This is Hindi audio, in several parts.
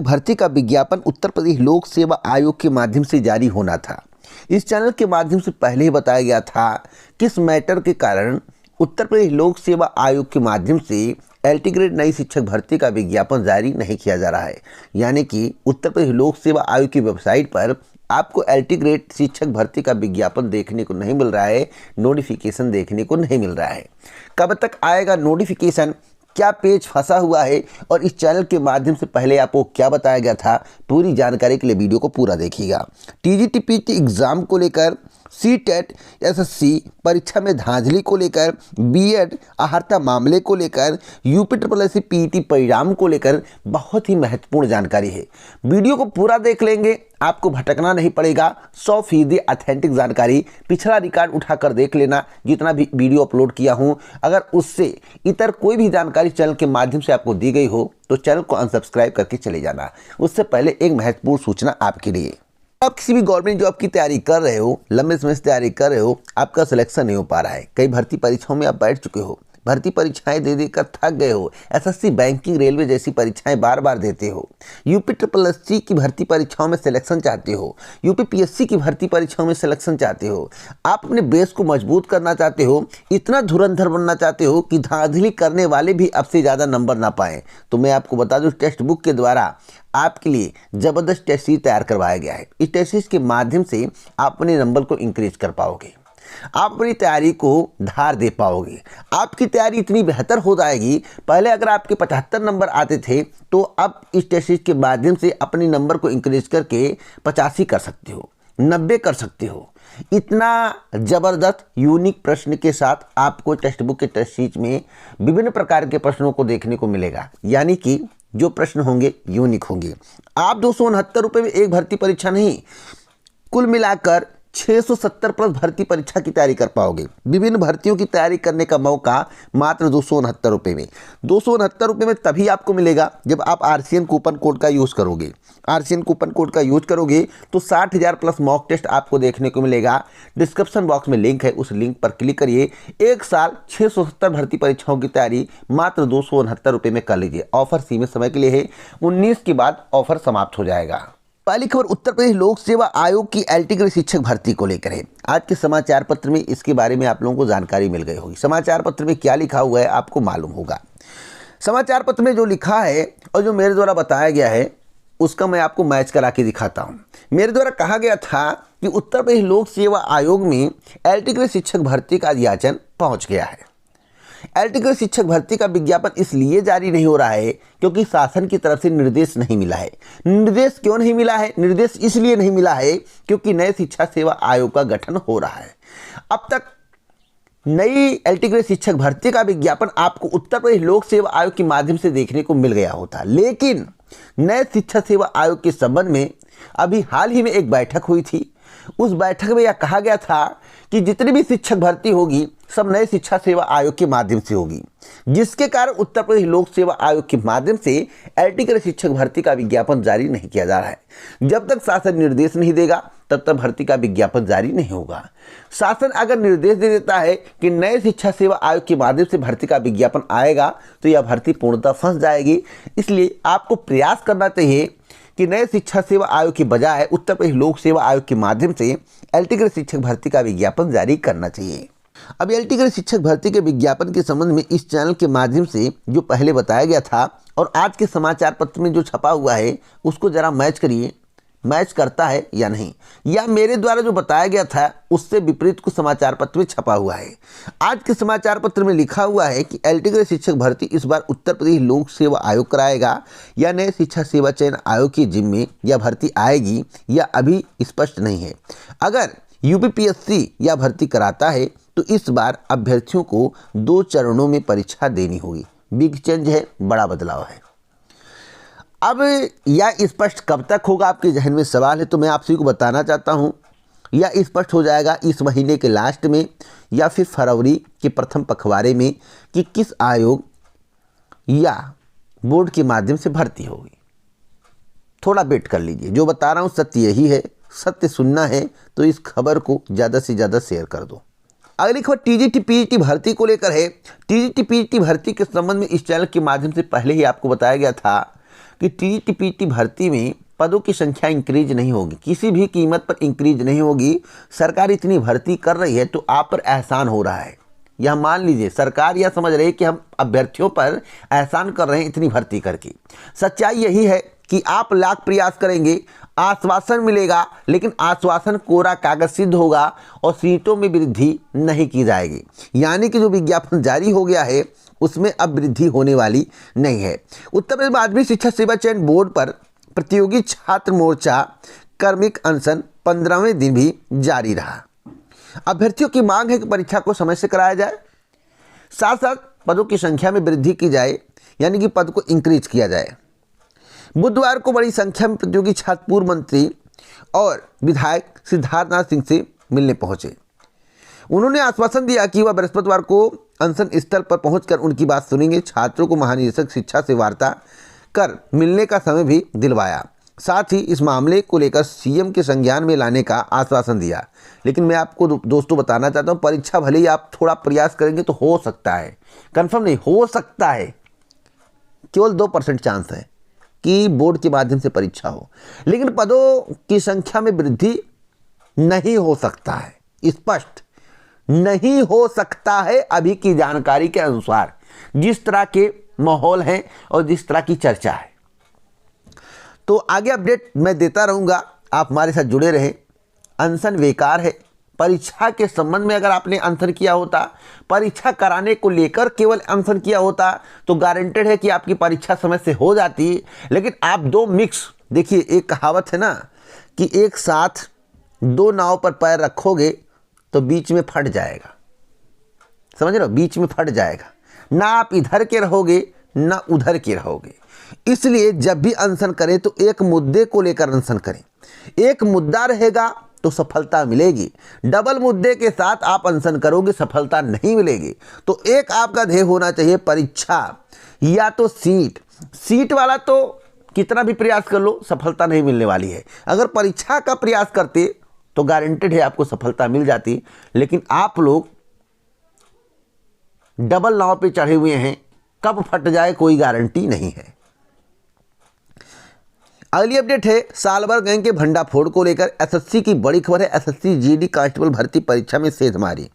भर्ती का विज्ञापन उत्तर प्रदेश लोक सेवा आयोग के माध्यम से जारी होना था। इस चैनल के माध्यम से पहले ही बताया गया था किस मैटर के कारण उत्तर प्रदेश लोक सेवा आयोग के माध्यम से एलटी ग्रेड नई शिक्षक भर्ती का विज्ञापन जारी नहीं किया जा रहा है। यानी कि उत्तर प्रदेश लोक सेवा आयोग की वेबसाइट पर आपको एलटी ग्रेड शिक्षक भर्ती का विज्ञापन देखने को नहीं मिल रहा है, नोटिफिकेशन देखने को नहीं मिल रहा है। कब तक आएगा नोटिफिकेशन, क्या पेज फंसा हुआ है और इस चैनल के माध्यम से पहले आपको क्या बताया गया था, पूरी जानकारी के लिए वीडियो को पूरा देखिएगा। टीजीटी-पीटी एग्ज़ाम को लेकर, सीटेट एसएससी परीक्षा में धांधली को लेकर, बीएड अहर्ता मामले को लेकर, यूपी पीटी परिणाम को लेकर बहुत ही महत्वपूर्ण जानकारी है। वीडियो को पूरा देख लेंगे, आपको भटकना नहीं पड़ेगा। 100% ऑथेंटिक जानकारी, पिछला रिकॉर्ड उठाकर देख लेना जितना भी वीडियो अपलोड किया हूं। अगर उससे इतर कोई भी जानकारी चैनल के माध्यम से आपको दी गई हो तो चैनल को अनसब्सक्राइब करके चले जाना। उससे पहले एक महत्वपूर्ण सूचना आपके लिए, आप किसी भी गवर्नमेंट जॉब की तैयारी कर रहे हो, लंबे समय से तैयारी कर रहे हो, आपका सिलेक्शन नहीं हो पा रहा है, कई भर्ती परीक्षाओं में आप बैठ चुके हो, भर्ती परीक्षाएं दे देकर थक गए हो, एसएससी बैंकिंग रेलवे जैसी परीक्षाएं बार बार देते हो, यूपी की भर्ती परीक्षाओं में सिलेक्शन चाहते हो, यूपीपीएससी की भर्ती परीक्षाओं में सिलेक्शन चाहते हो, आप अपने बेस को मजबूत करना चाहते हो, इतना धुरंधर बनना चाहते हो कि धांधली करने वाले भी आपसे ज़्यादा नंबर ना पाएँ, तो मैं आपको बता दूँ टेक्स्ट बुक के द्वारा आपके लिए ज़बरदस्त टेस्ट सीरीज तैयार करवाया गया है। इस टेस्ट सीरीज के माध्यम से आप अपने नंबर को इंक्रीज कर पाओगे, आप अपनी तैयारी को धार दे पाओगे, आपकी तैयारी इतनी बेहतर हो जाएगी। पहले अगर आपके 75 नंबर आते थे तो अब इस टेस्ट सीरीज के माध्यम से अपने नंबर को इंक्रीज करके 85 कर सकते हो, 90 कर सकते हो। इतना ज़बरदस्त यूनिक प्रश्न के साथ आपको टेक्स्ट बुक के टेस्ट सीरीज में विभिन्न प्रकार के प्रश्नों को देखने को मिलेगा। यानी कि जो प्रश्न होंगे यूनिक होंगे। आप 269 रुपये में एक भर्ती परीक्षा नहीं, कुल मिलाकर 670 प्लस भर्ती परीक्षा की तैयारी कर पाओगे। विभिन्न भर्तियों की तैयारी करने का मौका मात्र 269 रुपये में। 269 रुपये में तभी आपको मिलेगा जब आप आरसीएन कूपन कोड का यूज़ करोगे। आरसीएन कूपन कोड का यूज करोगे तो 60,000 प्लस मॉक टेस्ट आपको देखने को मिलेगा। डिस्क्रिप्शन बॉक्स में लिंक है, उस लिंक पर क्लिक करिए। एक साल 670 भर्ती परीक्षाओं की तैयारी मात्र 269 रुपये में कर लीजिए। ऑफर सीमित समय के लिए है, 19 के बाद ऑफर समाप्त हो जाएगा। पहली खबर उत्तर प्रदेश लोक सेवा आयोग की एलटी ग्रेड शिक्षक भर्ती को लेकर है। आज के समाचार पत्र में इसके बारे में आप लोगों को जानकारी मिल गई होगी। समाचार पत्र में क्या लिखा हुआ है आपको मालूम होगा। समाचार पत्र में जो लिखा है और जो मेरे द्वारा बताया गया है उसका मैं आपको मैच करा के दिखाता हूँ। मेरे द्वारा कहा गया था कि उत्तर प्रदेश लोक सेवा आयोग में एलटी ग्रेड शिक्षक भर्ती का अधियाचन पहुँच गया है। एलटी ग्रेड शिक्षक भर्ती का विज्ञापन इसलिए जारी नहीं हो रहा है क्योंकि शासन की तरफ से निर्देश नहीं मिला है। निर्देश क्यों नहीं मिला है? निर्देश इसलिए नहीं मिला है क्योंकि नए शिक्षा सेवा आयोग का गठन हो रहा है। अब तक नई एलटी ग्रेड शिक्षक भर्ती का विज्ञापन आपको उत्तर प्रदेश लोक सेवा आयोग के माध्यम से देखने को मिल गया होता, लेकिन नए शिक्षा सेवा आयोग के संबंध में अभी हाल ही में एक बैठक हुई थी। उस बैठक में यह कहा गया था कि जितनी भी शिक्षक भर्ती होगी सब नए शिक्षा सेवा आयोग के माध्यम से होगी, जिसके कारण उत्तर प्रदेश लोक सेवा आयोग के माध्यम से एलटी ग्रेड शिक्षक भर्ती का विज्ञापन जारी नहीं किया जा रहा है। जब तक शासन निर्देश नहीं देगा तब तक भर्ती का विज्ञापन जारी नहीं होगा। शासन अगर निर्देश दे देता है कि नए शिक्षा सेवा आयोग के माध्यम से भर्ती का विज्ञापन आएगा तो यह भर्ती पूर्णतः फंस जाएगी। इसलिए आपको प्रयास करना चाहिए कि नए शिक्षा सेवा आयोग के बजाय उत्तर प्रदेश लोक सेवा आयोग के माध्यम से एलटी ग्रेड शिक्षक भर्ती का विज्ञापन जारी करना चाहिए। अब एलटी ग्रेड शिक्षक भर्ती के विज्ञापन के संबंध में इस चैनल के माध्यम से जो पहले बताया गया था और आज के समाचार पत्र में जो छपा हुआ है उसको जरा मैच करिए, मैच करता है या नहीं, या मेरे द्वारा जो बताया गया था उससे विपरीत कुछ समाचार पत्र में छपा हुआ है। आज के समाचार पत्र में लिखा हुआ है कि एलटी ग्रेड शिक्षक भर्ती इस बार उत्तर प्रदेश लोक सेवा आयोग कराएगा या नए शिक्षा सेवा चयन आयोग की जिम्मे यह भर्ती आएगी या अभी स्पष्ट नहीं है। अगर यूपीपीएससी यह भर्ती कराता है तो इस बार अभ्यर्थियों को 2 चरणों में परीक्षा देनी होगी। बिग चेंज है, बड़ा बदलाव है। अब यह स्पष्ट कब तक होगा, आपके जहन में सवाल है, तो मैं आप सभी को बताना चाहता हूं यह स्पष्ट हो जाएगा इस महीने के लास्ट में या फिर फरवरी के प्रथम पखवाड़े में कि किस आयोग या बोर्ड के माध्यम से भर्ती होगी। थोड़ा वेट कर लीजिए, जो बता रहा हूं सत्य यही है, सत्य सुनना है तो इस खबर को ज़्यादा से ज़्यादा शेयर कर दो। अगली खबर टीजीटी-पीटी भर्ती को लेकर है। टीजीटी-पीटी भर्ती के संबंध में इस चैनल के माध्यम से पहले ही आपको बताया गया था कि टीटीपीटी भर्ती में पदों की संख्या इंक्रीज नहीं होगी, किसी भी कीमत पर इंक्रीज नहीं होगी। सरकार इतनी भर्ती कर रही है तो आप पर एहसान हो रहा है। यह मान लीजिए सरकार यह समझ रही है कि हम अभ्यर्थियों पर एहसान कर रहे हैं इतनी भर्ती करके। सच्चाई यही है कि आप लाख प्रयास करेंगे, आश्वासन मिलेगा, लेकिन आश्वासन कोरा कागज सिद्ध होगा और सीटों में वृद्धि नहीं की जाएगी। यानी कि जो विज्ञापन जारी हो गया है उसमें अब वृद्धि होने वाली नहीं है। उत्तर प्रदेश माध्यमिक शिक्षा सेवा चयन बोर्ड पर प्रतियोगी छात्र मोर्चा कार्मिक अनशन 15वें दिन भी जारी रहा। अभ्यर्थियों की मांग है कि परीक्षा को समय से कराया जाए, साथ साथ पदों की संख्या में वृद्धि की जाए, यानी कि पद को इंक्रीज किया जाए। बुधवार को बड़ी संख्या में प्रतियोगी छात्र पूर्व मंत्री और विधायक सिद्धार्थनाथ सिंह से मिलने पहुंचे। उन्होंने आश्वासन दिया कि वह बृहस्पतिवार को अनशन स्थल पर पहुंचकर उनकी बात सुनेंगे। छात्रों को महानिदेशक शिक्षा से वार्ता कर मिलने का समय भी दिलवाया। साथ ही इस मामले को लेकर सीएम के संज्ञान में लाने का आश्वासन दिया। लेकिन मैं आपको दोस्तों बताना चाहता हूं, परीक्षा भले ही आप थोड़ा प्रयास करेंगे तो हो सकता है, कंफर्म नहीं, हो सकता है, केवल 2% चांस है कि बोर्ड के माध्यम से परीक्षा हो, लेकिन पदों की संख्या में वृद्धि नहीं हो सकता है, स्पष्ट नहीं हो सकता है। अभी की जानकारी के अनुसार जिस तरह के माहौल है और जिस तरह की चर्चा है, तो आगे अपडेट मैं देता रहूंगा, आप हमारे साथ जुड़े रहें। अनशन बेकार है। परीक्षा के संबंध में अगर आपने अनशन किया होता, परीक्षा कराने को लेकर केवल अनशन किया होता, तो गारंटेड है कि आपकी परीक्षा समय से हो जाती। लेकिन आप दो मिक्स, देखिए एक कहावत है ना कि एक साथ दो नाव पर पैर रखोगे तो बीच में फट जाएगा, समझ रहे हो, बीच में फट जाएगा, ना आप इधर के रहोगे ना उधर के रहोगे। इसलिए जब भी अनशन करें तो एक मुद्दे को लेकर अनशन करें। एक मुद्दा रहेगा तो सफलता मिलेगी, डबल मुद्दे के साथ आप अनशन करोगे सफलता नहीं मिलेगी। तो एक आपका ध्येय होना चाहिए परीक्षा या तो सीट वाला, तो कितना भी प्रयास कर लो सफलता नहीं मिलने वाली है। अगर परीक्षा का प्रयास करते तो गारंटेड है आपको सफलता मिल जाती, लेकिन आप लोग डबल नाव पे चढ़े हुए हैं, कब फट जाए कोई गारंटी नहीं है। अगली अपडेट है सालभर गैंग के भंडाफोड़ को लेकर एसएससी की बड़ी खबर है। एसएससी जीडी कांस्टेबल भर्ती परीक्षा में सेधमारी।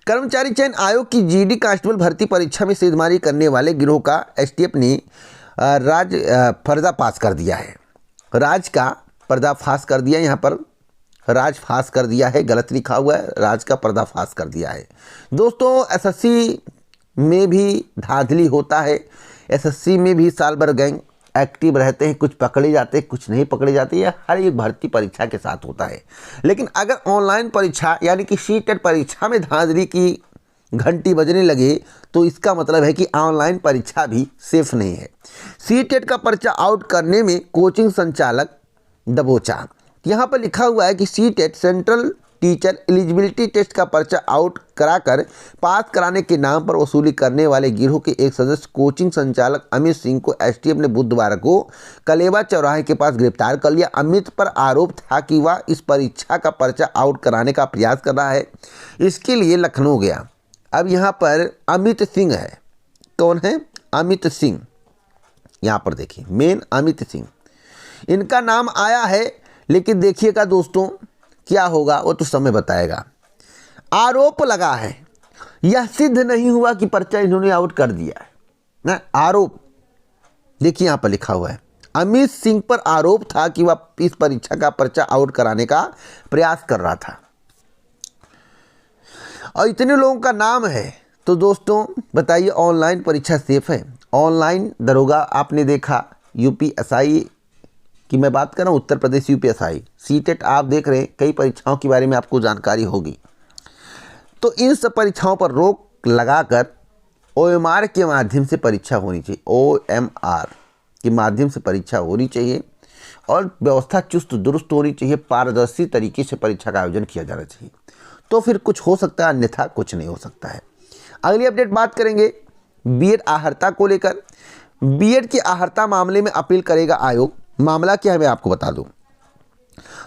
कर्मचारी चयन आयोग की जीडी कांस्टेबल भर्ती परीक्षा में सेधमारी करने वाले गिरोह का एसटीएफ ने पर्दाफाश कर दिया है। राज का पर्दाफाश कर दिया, यहाँ पर राज फाश कर दिया है, गलत लिखा हुआ है, राज का पर्दाफाश कर दिया है। दोस्तों एसएससी में भी धांधली होता है, एसएससी में भी सालभर गैंग एक्टिव रहते हैं, कुछ पकड़े जाते हैं कुछ नहीं पकड़े जाते, यह हर एक भर्ती परीक्षा के साथ होता है। लेकिन अगर ऑनलाइन परीक्षा यानी कि सीटेट परीक्षा में धांधली की घंटी बजने लगे तो इसका मतलब है कि ऑनलाइन परीक्षा भी सेफ नहीं है। सीटेट का पर्चा आउट करने में कोचिंग संचालक दबोचा। यहाँ पर लिखा हुआ है कि CTET central teacher eligibility test का पर्चा आउट कराकर पास कराने के नाम पर वसूली करने वाले गिरोह के एक सदस्य कोचिंग संचालक अमित सिंह को एसटीएफ ने बुधवार को कलेवा चौराहे के पास गिरफ्तार कर लिया। अमित पर आरोप था कि वह इस परीक्षा का पर्चा आउट कराने का प्रयास कर रहा है, इसके लिए लखनऊ गया। अब यहाँ पर अमित सिंह है, कौन है? अमित सिंह, यहाँ पर देखिए मेन अमित सिंह इनका नाम आया है, लेकिन देखिएगा दोस्तों क्या होगा वो तो समय बताएगा। आरोप लगा है, यह सिद्ध नहीं हुआ कि पर्चा इन्होंने आउट कर दिया है ना, आरोप देखिए यहाँ पर लिखा हुआ है। अमित सिंह पर आरोप था कि वह इस परीक्षा का पर्चा आउट कराने का प्रयास कर रहा था और इतने लोगों का नाम है। तो दोस्तों बताइए ऑनलाइन परीक्षा सेफ है? ऑनलाइन दरोगा आपने देखा, यूपीएसआई की मैं बात कर रहा हूँ, उत्तर प्रदेश यूपीएसआई, सीटेट आप देख रहे हैं, कई परीक्षाओं के बारे में आपको जानकारी होगी। तो इन सब परीक्षाओं पर रोक लगाकर ओएमआर के माध्यम से परीक्षा होनी चाहिए, ओएमआर के माध्यम से परीक्षा होनी चाहिए और व्यवस्था चुस्त दुरुस्त होनी चाहिए, पारदर्शी तरीके से परीक्षा का आयोजन किया जाना चाहिए, तो फिर कुछ हो सकता है, अन्यथा कुछ नहीं हो सकता है। अगली अपडेट बात करेंगे बीएड आहर्ता को लेकर। बीएड की आहर्ता मामले में अपील करेगा आयोग। मामला क्या है मैं आपको बता दूं।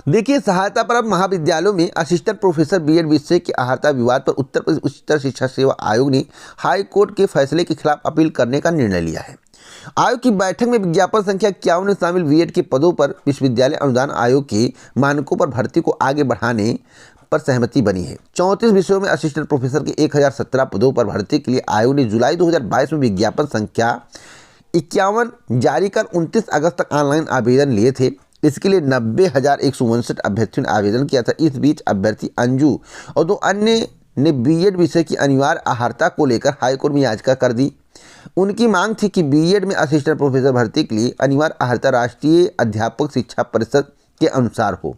देखिए सहायता पर अब महाविद्यालयों में असिस्टेंट प्रोफेसर बीएड विषय के आहर्ता विवाद पर उत्तर प्रदेश उच्चतर शिक्षा सेवा आयोग ने हाई कोर्ट के फैसले के खिलाफ अपील करने का निर्णय लिया है। आयोग की बैठक में विज्ञापन संख्या 51 में शामिल बीएड के पदों पर विश्वविद्यालय अनुदान आयोग के मानकों पर भर्ती को आगे बढ़ाने पर सहमति बनी है। 34 विषयों में असिस्टेंट प्रोफेसर के 1017 पदों पर भर्ती के लिए आयोग ने जुलाई 2022 में विज्ञापन संख्या 51 जारी कर 29 अगस्त तक ऑनलाइन आवेदन लिए थे। इसके लिए 90,159 अभ्यर्थियों ने आवेदन किया था। इस बीच अभ्यर्थी अंजू और 2 अन्य ने बीएड विषय की अनिवार्य अर्हता को लेकर हाईकोर्ट में याचिका कर दी। उनकी मांग थी कि बीएड में असिस्टेंट प्रोफेसर भर्ती के लिए अनिवार्य अर्हता राष्ट्रीय अध्यापक शिक्षा परिषद के अनुसार हो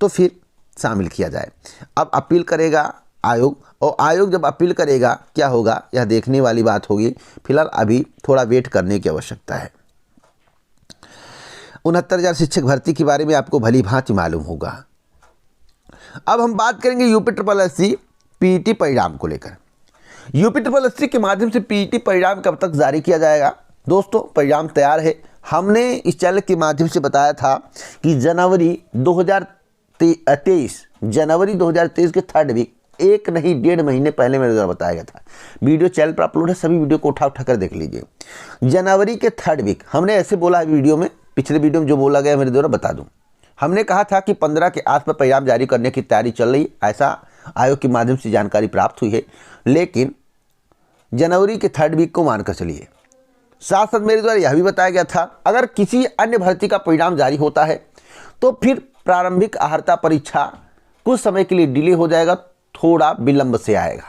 तो फिर शामिल किया जाए। अब अपील करेगा आयोग, और आयोग जब अपील करेगा क्या होगा यह देखने वाली बात होगी। फिलहाल अभी थोड़ा वेट करने की आवश्यकता है। 69,000 शिक्षक भर्ती के बारे में आपको भली भांति मालूम होगा। अब हम बात करेंगे यूपी पीईटी परिणाम को लेकर। यूपी के माध्यम से पीईटी परिणाम कब तक जारी किया जाएगा? दोस्तों परिणाम तैयार है। हमने इस चैनल के माध्यम से बताया था कि जनवरी 2023 के 3rd वीक, एक नहीं 1.5 महीने पहले मेरे द्वारा बताया गया था। वीडियो चैनल पर अपलोड है, सभी वीडियो को उठा कर देख लीजिए। जनवरी के 3rd वीक हमने ऐसे बोला है वीडियो में, पिछले वीडियो में जो बोला गया मेरे द्वारा बता दूं। हमने कहा था कि 15 के आसपास परिणाम जारी करने की तैयारी चल रही, ऐसा आयोग के माध्यम से जानकारी प्राप्त हुई है। लेकिन जनवरी के 3rd वीक को मानकर चलिए। साथ साथ मेरे द्वारा यह भी बताया गया था अगर किसी अन्य भर्ती का परिणाम जारी होता है तो फिर प्रारंभिक अर्हता परीक्षा कुछ समय के लिए डिले हो जाएगा, थोड़ा विलंब से आएगा।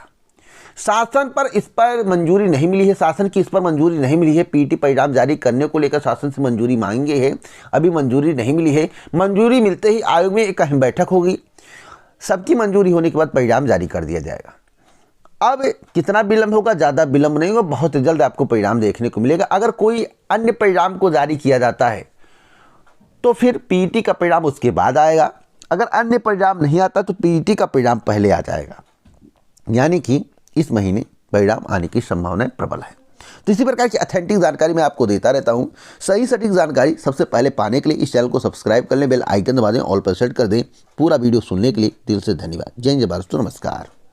शासन पर इस पर मंजूरी नहीं मिली है, शासन की इस पर मंजूरी नहीं मिली है। पीईटी परिणाम जारी करने को लेकर शासन से मंजूरी मांगे है, अभी मंजूरी नहीं मिली है। मंजूरी मिलते ही आयोग में एक अहम बैठक होगी, सबकी मंजूरी होने के बाद परिणाम जारी कर दिया जाएगा। अब कितना विलंब होगा? ज़्यादा विलंब नहीं होगा, बहुत जल्द आपको परिणाम देखने को मिलेगा। अगर कोई अन्य परिणाम को जारी किया जाता है तो फिर पीईटी का परिणाम उसके बाद आएगा। अगर अन्य परिणाम नहीं आता तो पीईटी का परिणाम पहले आ जाएगा, यानी कि इस महीने परिणाम आने की संभावना प्रबल है। तो इसी प्रकार की ऑथेंटिक जानकारी मैं आपको देता रहता हूं। सही सटीक जानकारी सबसे पहले पाने के लिए इस चैनल को सब्सक्राइब कर लें, बेल आइकन दबा दें, ऑल पर सेट कर दें। पूरा वीडियो सुनने के लिए दिल से धन्यवाद। जय हिंद, जय भारत, नमस्कार।